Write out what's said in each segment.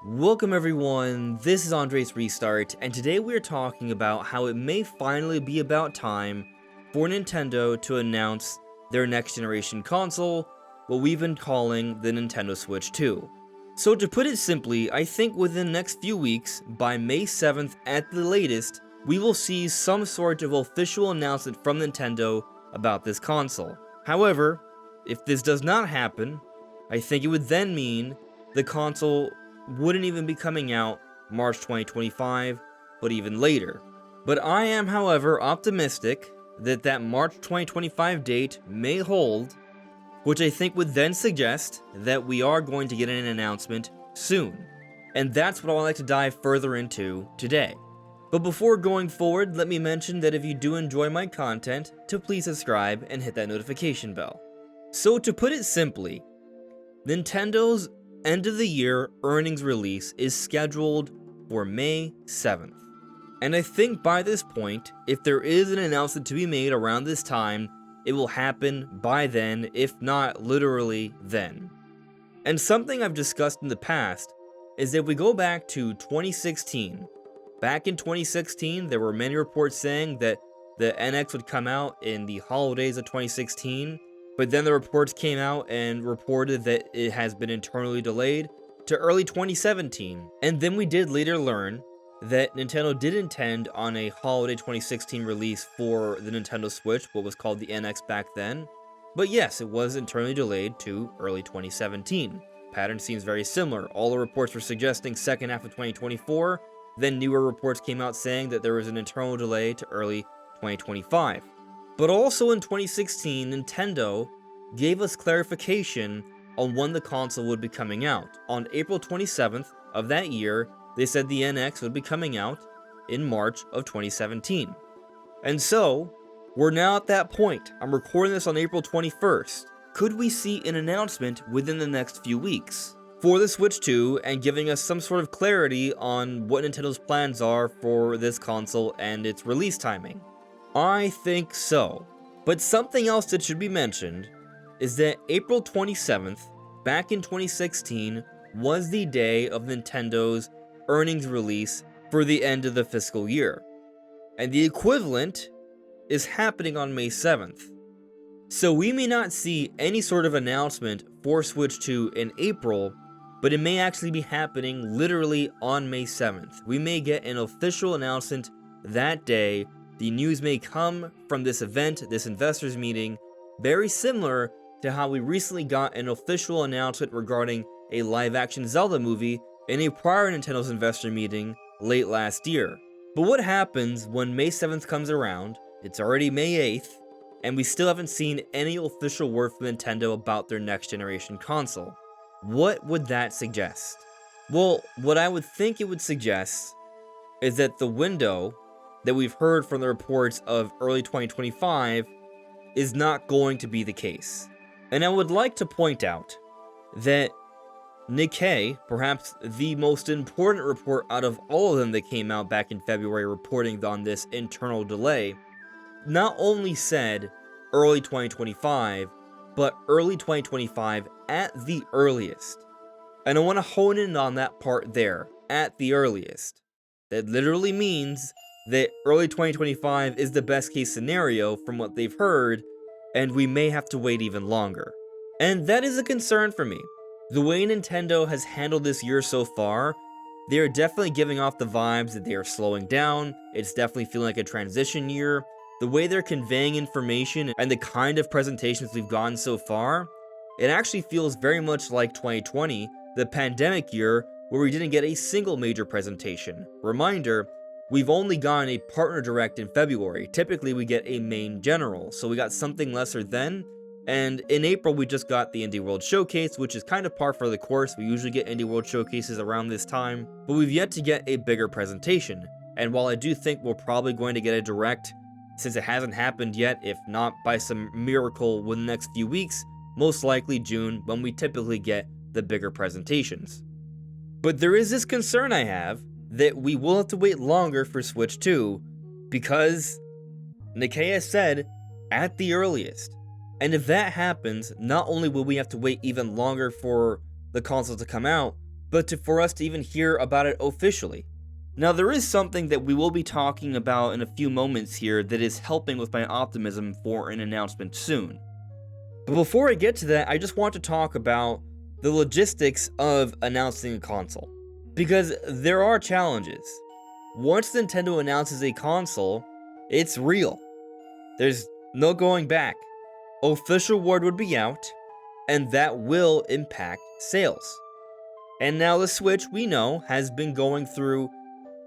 Welcome everyone, this is AndresRestart, and today we are talking about how it may finally be about time for Nintendo to announce their next generation console, what we've been calling the Nintendo Switch 2. So to put it simply, I think within the next few weeks, by May 7th at the latest, we will see some sort of official announcement from Nintendo about this console. However, if this does not happen, I think it would then mean the console wouldn't even be coming out March 2025, but even later. But I am, however, optimistic that that March 2025 date may hold, which I think would then suggest that we are going to get an announcement soon. And that's what I'd like to dive further into today. But before going forward, let me mention that if you do enjoy my content, to please subscribe and hit that notification bell. So to put it simply, Nintendo's end of the year earnings release is scheduled for May 7th. And I think by this point, if there is an announcement to be made around this time, it will happen by then, if not literally then. And something I've discussed in the past is that if we go back to 2016, back in 2016, there were many reports saying that the NX would come out in the holidays of 2016, but then the reports came out and reported that it has been internally delayed to early 2017. And then we did later learn that Nintendo did intend on a holiday 2016 release for the Nintendo Switch, what was called the NX back then. But yes, it was internally delayed to early 2017. Pattern seems very similar. All the reports were suggesting second half of 2024, then newer reports came out saying that there was an internal delay to early 2025. But also in 2016, Nintendo gave us clarification on when the console would be coming out. On April 27th of that year, they said the NX would be coming out in March of 2017. And so, we're now at that point. I'm recording this on April 21st. Could we see an announcement within the next few weeks for the Switch 2 and giving us some sort of clarity on what Nintendo's plans are for this console and its release timing? I think so. But something else that should be mentioned is that April 27th, back in 2016, was the day of Nintendo's earnings release for the end of the fiscal year. And the equivalent is happening on May 7th. So we may not see any sort of announcement for Switch 2 in April, but it may actually be happening literally on May 7th. We may get an official announcement that day. The news may come from this event, this investors meeting, very similar to how we recently got an official announcement regarding a live-action Zelda movie in a prior Nintendo's investor meeting late last year. But what happens when May 7th comes around, it's already May 8th, and we still haven't seen any official word from Nintendo about their next generation console? What would that suggest? Well, what I would think it would suggest is that the window that we've heard from the reports of early 2025 is not going to be the case. And I would like to point out that Nikkei, perhaps the most important report out of all of them that came out back in February reporting on this internal delay, not only said early 2025, but early 2025 at the earliest. And I want to hone in on that part there, at the earliest. That literally means that early 2025 is the best case scenario from what they've heard, and we may have to wait even longer. And that is a concern for me. The way Nintendo has handled this year so far, they are definitely giving off the vibes that they are slowing down. It's definitely feeling like a transition year. The way they're conveying information and the kind of presentations we've gotten so far, it actually feels very much like 2020, the pandemic year, where we didn't get a single major presentation. Reminder, we've only gotten a partner direct in February. Typically we get a main general, so we got something lesser then. And in April we just got the Indie World Showcase, which is kind of par for the course. We usually get Indie World Showcases around this time, but we've yet to get a bigger presentation. And while I do think we're probably going to get a direct, since it hasn't happened yet, if not by some miracle within the next few weeks, most likely June, when we typically get the bigger presentations. But there is this concern I have that we will have to wait longer for Switch 2, because Nikkei has said at the earliest. And if that happens, not only will we have to wait even longer for the console to come out, but for us to even hear about it officially. Now, there is something that we will be talking about in a few moments here that is helping with my optimism for an announcement soon. But before I get to that, I just want to talk about the logistics of announcing a console, because there are challenges. Once Nintendo announces a console, it's real. There's no going back. Official word would be out, and that will impact sales. And now the Switch, we know, has been going through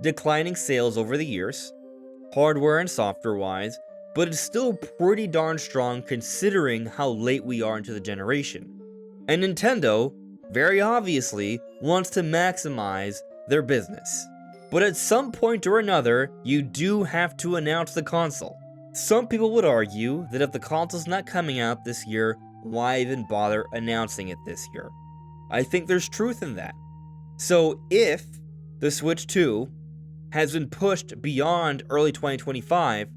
declining sales over the years, hardware and software-wise, but it's still pretty darn strong considering how late we are into the generation. And Nintendo, very obviously, wants to maximize their business. But at some point or another, you do have to announce the console. Some people would argue that if the console's not coming out this year, why even bother announcing it this year? I think there's truth in that. So if the Switch 2 has been pushed beyond early 2025,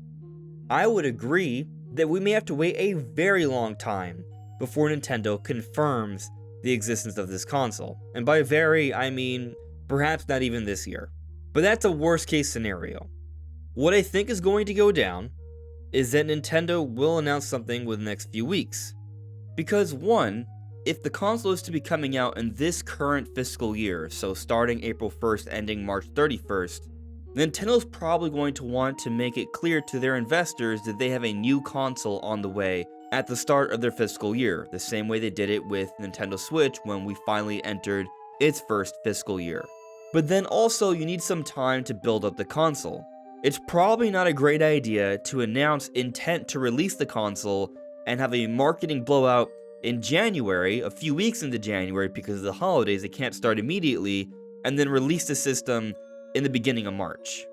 I would agree that we may have to wait a very long time before Nintendo confirms the existence of this console. And by very, I mean perhaps not even this year. But that's a worst case scenario. What I think is going to go down is that Nintendo will announce something within the next few weeks. Because one, if the console is to be coming out in this current fiscal year, so starting April 1st, ending March 31st, Nintendo's probably going to want to make it clear to their investors that they have a new console on the way at the start of their fiscal year, the same way they did it with Nintendo Switch when we finally entered its first fiscal year. But then also you need some time to build up the console. It's probably not a great idea to announce intent to release the console and have a marketing blowout in January, a few weeks into January because of the holidays, it can't start immediately, and then release the system in the beginning of March.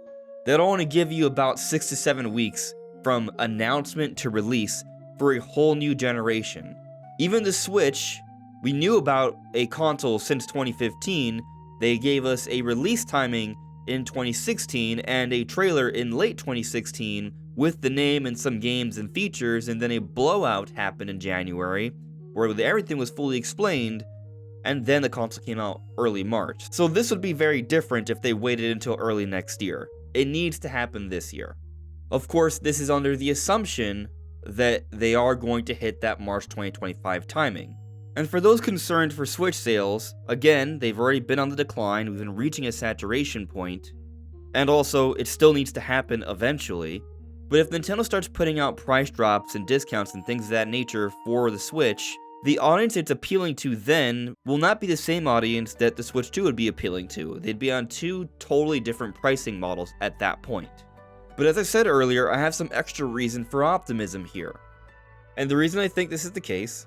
That'll only give you about 6 to 7 weeks from announcement to release for a whole new generation. Even the Switch, we knew about a console since 2015, they gave us a release timing in 2016 and a trailer in late 2016 with the name and some games and features, and then a blowout happened in January where everything was fully explained, and then the console came out early March. So this would be very different if they waited until early next year. It needs to happen this year. Of course, this is under the assumption that they are going to hit that March 2025 timing. And for those concerned for Switch sales, again, they've already been on the decline, we've been reaching a saturation point, and also, it still needs to happen eventually. But if Nintendo starts putting out price drops and discounts and things of that nature for the Switch, the audience it's appealing to then will not be the same audience that the Switch 2 would be appealing to. They'd be on two totally different pricing models at that point. But as I said earlier, I have some extra reason for optimism here. And the reason I think this is the case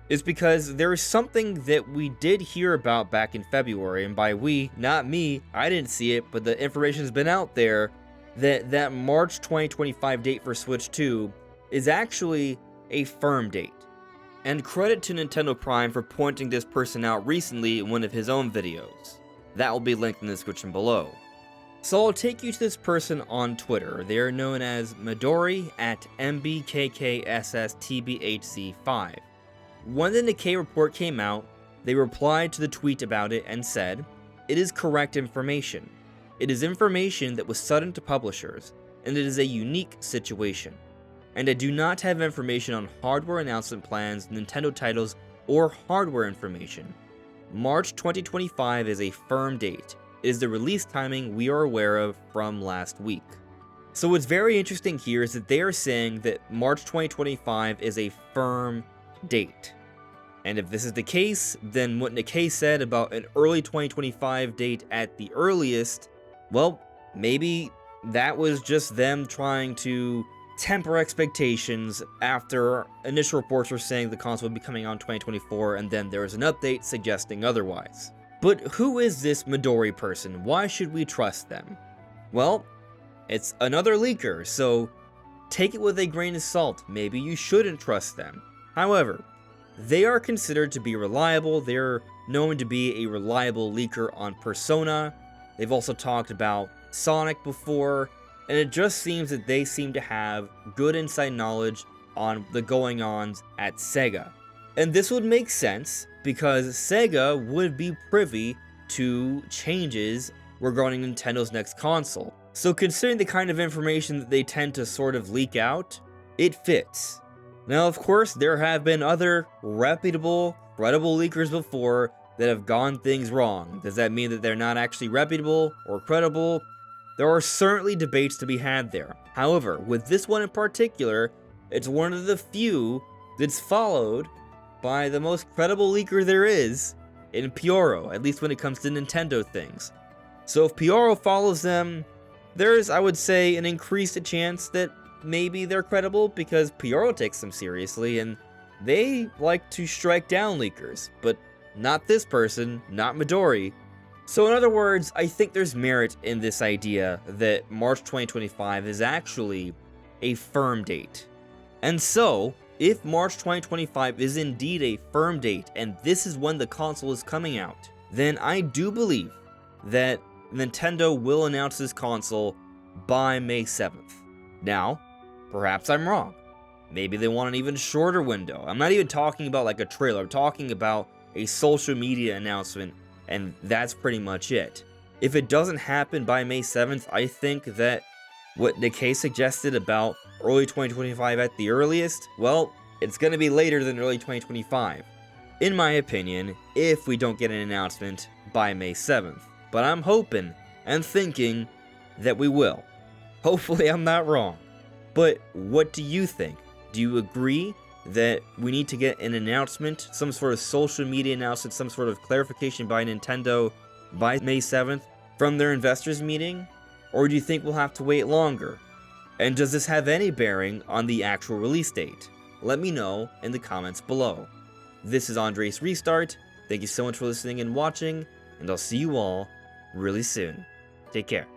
is because there is something that we did hear about back in February, and by we, not me, I didn't see it, but the information's been out there, that March 2025 date for Switch 2 is actually a firm date. And credit to Nintendo Prime for pointing this person out recently in one of his own videos. That will be linked in the description below. So I'll take you to this person on Twitter. They are known as Midori at MBKKSSTBHC5. When the Nikkei report came out, they replied to the tweet about it and said, "It is correct information. It is information that was sudden to publishers, and it is a unique situation. And I do not have information on hardware announcement plans, Nintendo titles, or hardware information. March 2025 is a firm date. It is the release timing we are aware of from last week." So what's very interesting here is that they are saying that March 2025 is a firm date. And if this is the case, then what Nikkei said about an early 2025 date at the earliest, well, maybe that was just them trying to temper expectations after initial reports were saying the console would be coming out in 2024, and then there was an update suggesting otherwise. But who is this Midori person? Why should we trust them? Well, it's another leaker, so take it with a grain of salt. Maybe you shouldn't trust them. However, they are considered to be reliable. They're known to be a reliable leaker on Persona. They've also talked about Sonic before, and it just seems that they seem to have good inside knowledge on the going-ons at Sega. And this would make sense because Sega would be privy to changes regarding Nintendo's next console. So considering the kind of information that they tend to sort of leak out, it fits. Now, of course, there have been other reputable, credible leakers before that have gone things wrong. Does that mean that they're not actually reputable or credible? There are certainly debates to be had there. However, with this one in particular, it's one of the few that's followed by the most credible leaker there is in Pioro, at least when it comes to Nintendo things. So if Pioro follows them, there's, I would say, an increased chance that maybe they're credible because Pioro takes them seriously and they like to strike down leakers, but not this person, not Midori. So in other words, I think there's merit in this idea that March 2025 is actually a firm date. And so, if March 2025 is indeed a firm date, and this is when the console is coming out, then I do believe that Nintendo will announce this console by May 7th. Now, perhaps I'm wrong. Maybe they want an even shorter window. I'm not even talking about like a trailer, I'm talking about a social media announcement, and that's pretty much it. If it doesn't happen by May 7th, I think that what Nikkei suggested about early 2025 at the earliest, well, it's going to be later than early 2025. In my opinion, if we don't get an announcement by May 7th. But I'm hoping and thinking that we will. Hopefully I'm not wrong. But what do you think? Do you agree that we need to get an announcement, some sort of social media announcement, some sort of clarification by Nintendo by May 7th from their investors meeting? Or do you think we'll have to wait longer? And does this have any bearing on the actual release date? Let me know in the comments below. This is AndresRestart. Thank you so much for listening and watching, and I'll see you all really soon. Take care.